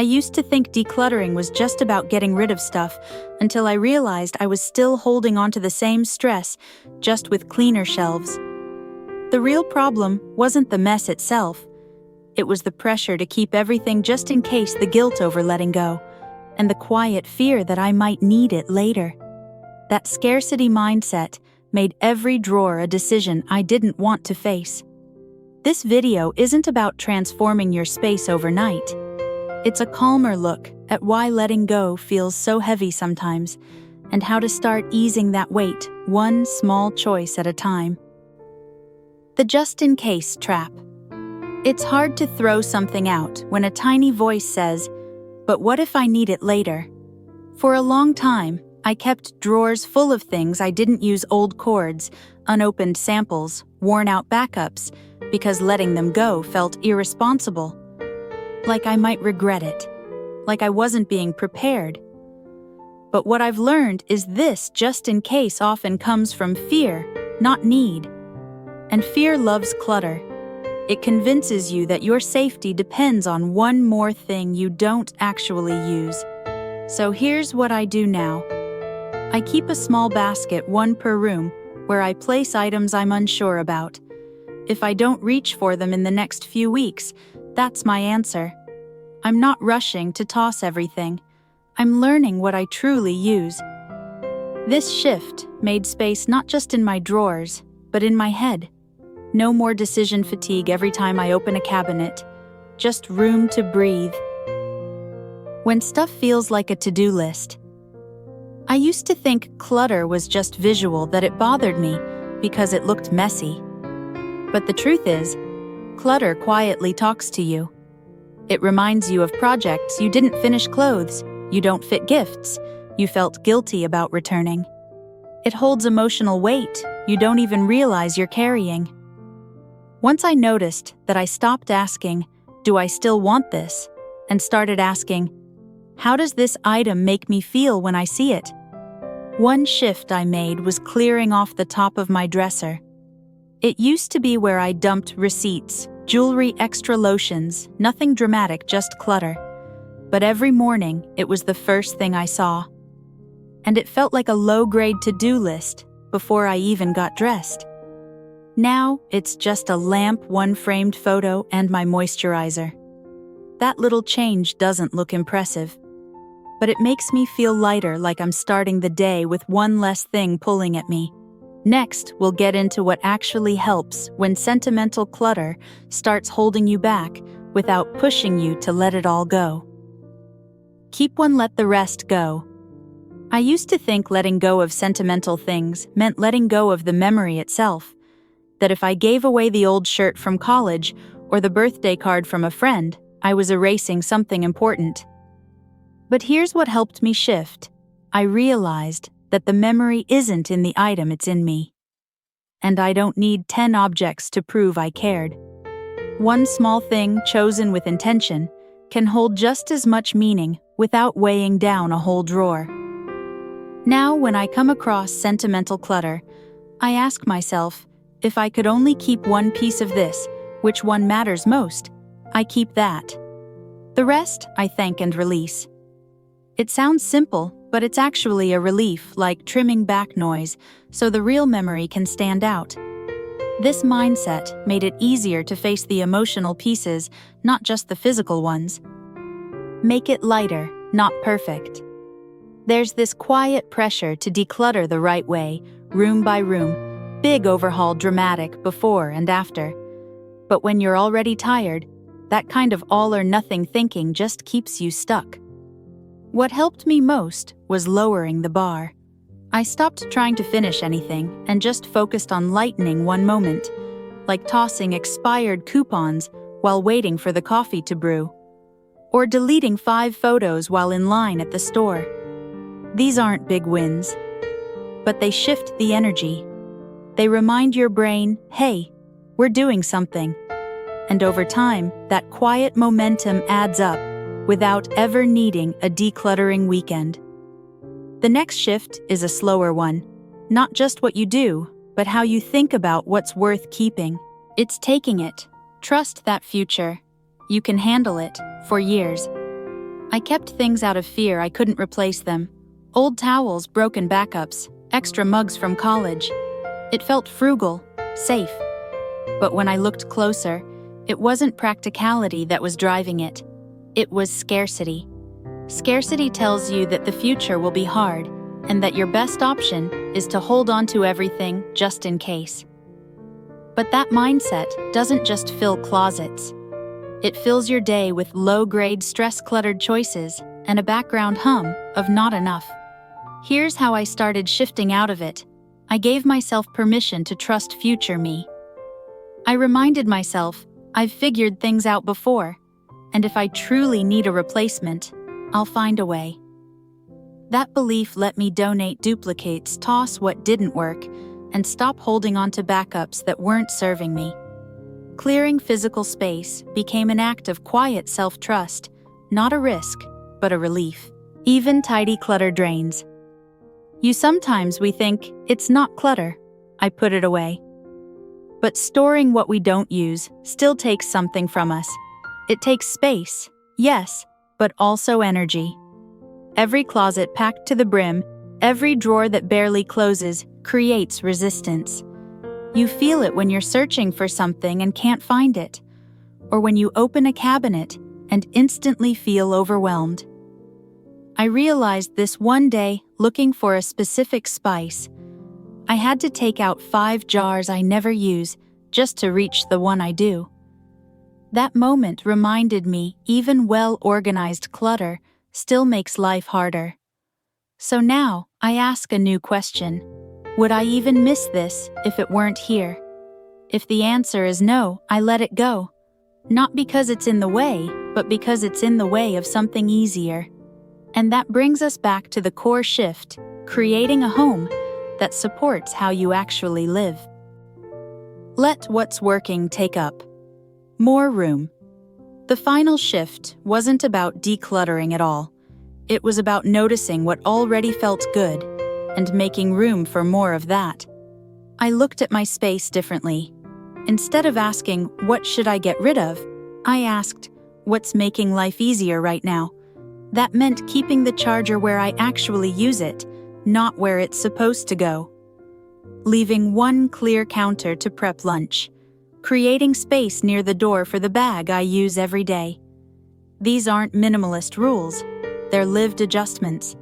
I used to think decluttering was just about getting rid of stuff until I realized I was still holding on to the same stress, just with cleaner shelves. The real problem wasn't the mess itself. It was the pressure to keep everything just in case, the guilt over letting go, and the quiet fear that I might need it later. That scarcity mindset made every drawer a decision I didn't want to face. This video isn't about transforming your space overnight. It's a calmer look at why letting go feels so heavy sometimes, and how to start easing that weight one small choice at a time. The just-in-case trap. It's hard to throw something out when a tiny voice says, "But what if I need it later?" For a long time, I kept drawers full of things I didn't use: old cords, unopened samples, worn-out backups, because letting them go felt irresponsible. Like I might regret it. Like I wasn't being prepared. But what I've learned is this just in case often comes from fear, not need. And fear loves clutter. It convinces you that your safety depends on one more thing you don't actually use. So here's what I do now. I keep a small basket, one per room, where I place items I'm unsure about. If I don't reach for them in the next few weeks, that's my answer. I'm not rushing to toss everything. I'm learning what I truly use. This shift made space not just in my drawers, but in my head. No more decision fatigue every time I open a cabinet. Just room to breathe. When stuff feels like a to-do list. I used to think clutter was just visual, that it bothered me because it looked messy. But the truth is, clutter quietly talks to you. It reminds you of projects you didn't finish, clothes you don't fit, gifts you felt guilty about returning. It holds emotional weight you don't even realize you're carrying. Once I noticed that, I stopped asking, "Do I still want this?" and started asking, "How does this item make me feel when I see it?" One shift I made was clearing off the top of my dresser. It used to be where I dumped receipts, jewelry, extra lotions, nothing dramatic, just clutter. But every morning, it was the first thing I saw. And it felt like a low-grade to-do list before I even got dressed. Now, it's just a lamp, one framed photo, and my moisturizer. That little change doesn't look impressive, but it makes me feel lighter, like I'm starting the day with one less thing pulling at me. Next, we'll get into what actually helps when sentimental clutter starts holding you back without pushing you to let it all go. Keep one, let the rest go. I used to think letting go of sentimental things meant letting go of the memory itself. That if I gave away the old shirt from college or the birthday card from a friend, I was erasing something important. But here's what helped me shift. I realized that the memory isn't in the item, it's in me. And I don't need 10 objects to prove I cared. One small thing chosen with intention can hold just as much meaning without weighing down a whole drawer. Now, when I come across sentimental clutter, I ask myself, if I could only keep one piece of this, which one matters most? I keep that. The rest, I thank and release. It sounds simple, but it's actually a relief, like trimming back noise, so the real memory can stand out. This mindset made it easier to face the emotional pieces, not just the physical ones. Make it lighter, not perfect. There's this quiet pressure to declutter the right way, room by room, big overhaul, dramatic before and after. But when you're already tired, that kind of all-or-nothing thinking just keeps you stuck. What helped me most was lowering the bar. I stopped trying to finish anything and just focused on lightening one moment, like tossing expired coupons while waiting for the coffee to brew, or deleting 5 photos while in line at the store. These aren't big wins, but they shift the energy. They remind your brain, hey, we're doing something. And over time, that quiet momentum adds up without ever needing a decluttering weekend. The next shift is a slower one. Not just what you do, but how you think about what's worth keeping. It's taking it. Trust that future. You can handle it for years. I kept things out of fear I couldn't replace them. Old towels, broken backups, extra mugs from college. It felt frugal, safe. But when I looked closer, it wasn't practicality that was driving it. It was scarcity. Scarcity tells you that the future will be hard, and that your best option is to hold on to everything just in case. But that mindset doesn't just fill closets. It fills your day with low-grade, stress-cluttered choices and a background hum of not enough. Here's how I started shifting out of it. I gave myself permission to trust future me. I reminded myself, I've figured things out before, and if I truly need a replacement, I'll find a way. That belief let me donate duplicates, toss what didn't work, and stop holding on to backups that weren't serving me. Clearing physical space became an act of quiet self-trust, not a risk, but a relief. Even tidy clutter drains. Sometimes we think, it's not clutter, I put it away. But storing what we don't use still takes something from us. It takes space, yes, but also energy. Every closet packed to the brim, every drawer that barely closes, creates resistance. You feel it when you're searching for something and can't find it, or when you open a cabinet and instantly feel overwhelmed. I realized this one day looking for a specific spice. I had to take out 5 jars I never use just to reach the one I do. That moment reminded me even well-organized clutter still makes life harder. So now I ask a new question. Would I even miss this if it weren't here? If the answer is no, I let it go. Not because it's in the way, but because it's in the way of something easier. And that brings us back to the core shift, creating a home that supports how you actually live. Let what's working take up more room. The final shift wasn't about decluttering at all. It was about noticing what already felt good and making room for more of that. I looked at my space differently. Instead of asking, what should I get rid of? I asked, what's making life easier right now? That meant keeping the charger where I actually use it, not where it's supposed to go. Leaving one clear counter to prep lunch. Creating space near the door for the bag I use every day. These aren't minimalist rules. They're lived adjustments.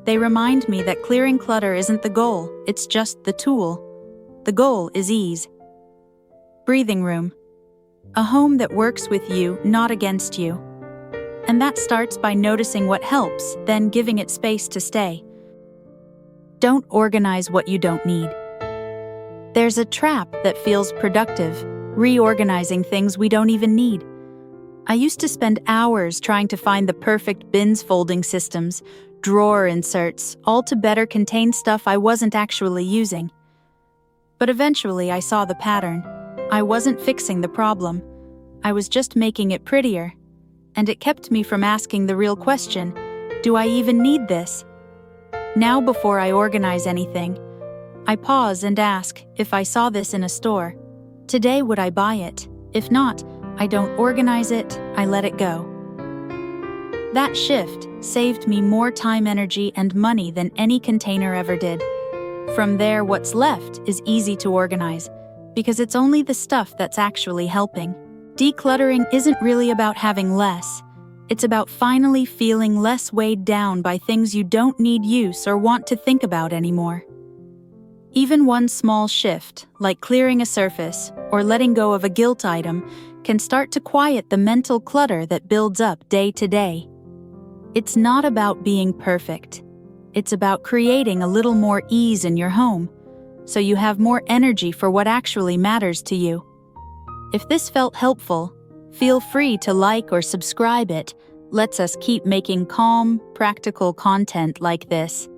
They remind me that clearing clutter isn't the goal, it's just the tool. The goal is ease. Breathing room. A home that works with you, not against you. And that starts by noticing what helps, then giving it space to stay. Don't organize what you don't need. There's a trap that feels productive, reorganizing things we don't even need. I used to spend hours trying to find the perfect bins folding systems, drawer inserts, all to better contain stuff I wasn't actually using. But eventually I saw the pattern. I wasn't fixing the problem. I was just making it prettier. And it kept me from asking the real question, do I even need this? Now before I organize anything, I pause and ask if I saw this in a store. Today would I buy it? If not, I don't organize it, I let it go. That shift saved me more time, energy, and money than any container ever did. From there, what's left is easy to organize, because it's only the stuff that's actually helping. Decluttering isn't really about having less. It's about finally feeling less weighed down by things you don't need use or want to think about anymore. Even one small shift, like clearing a surface or letting go of a guilt item, can start to quiet the mental clutter that builds up day to day. It's not about being perfect. It's about creating a little more ease in your home, so you have more energy for what actually matters to you. If this felt helpful, feel free to like or subscribe. It lets us keep making calm, practical content like this.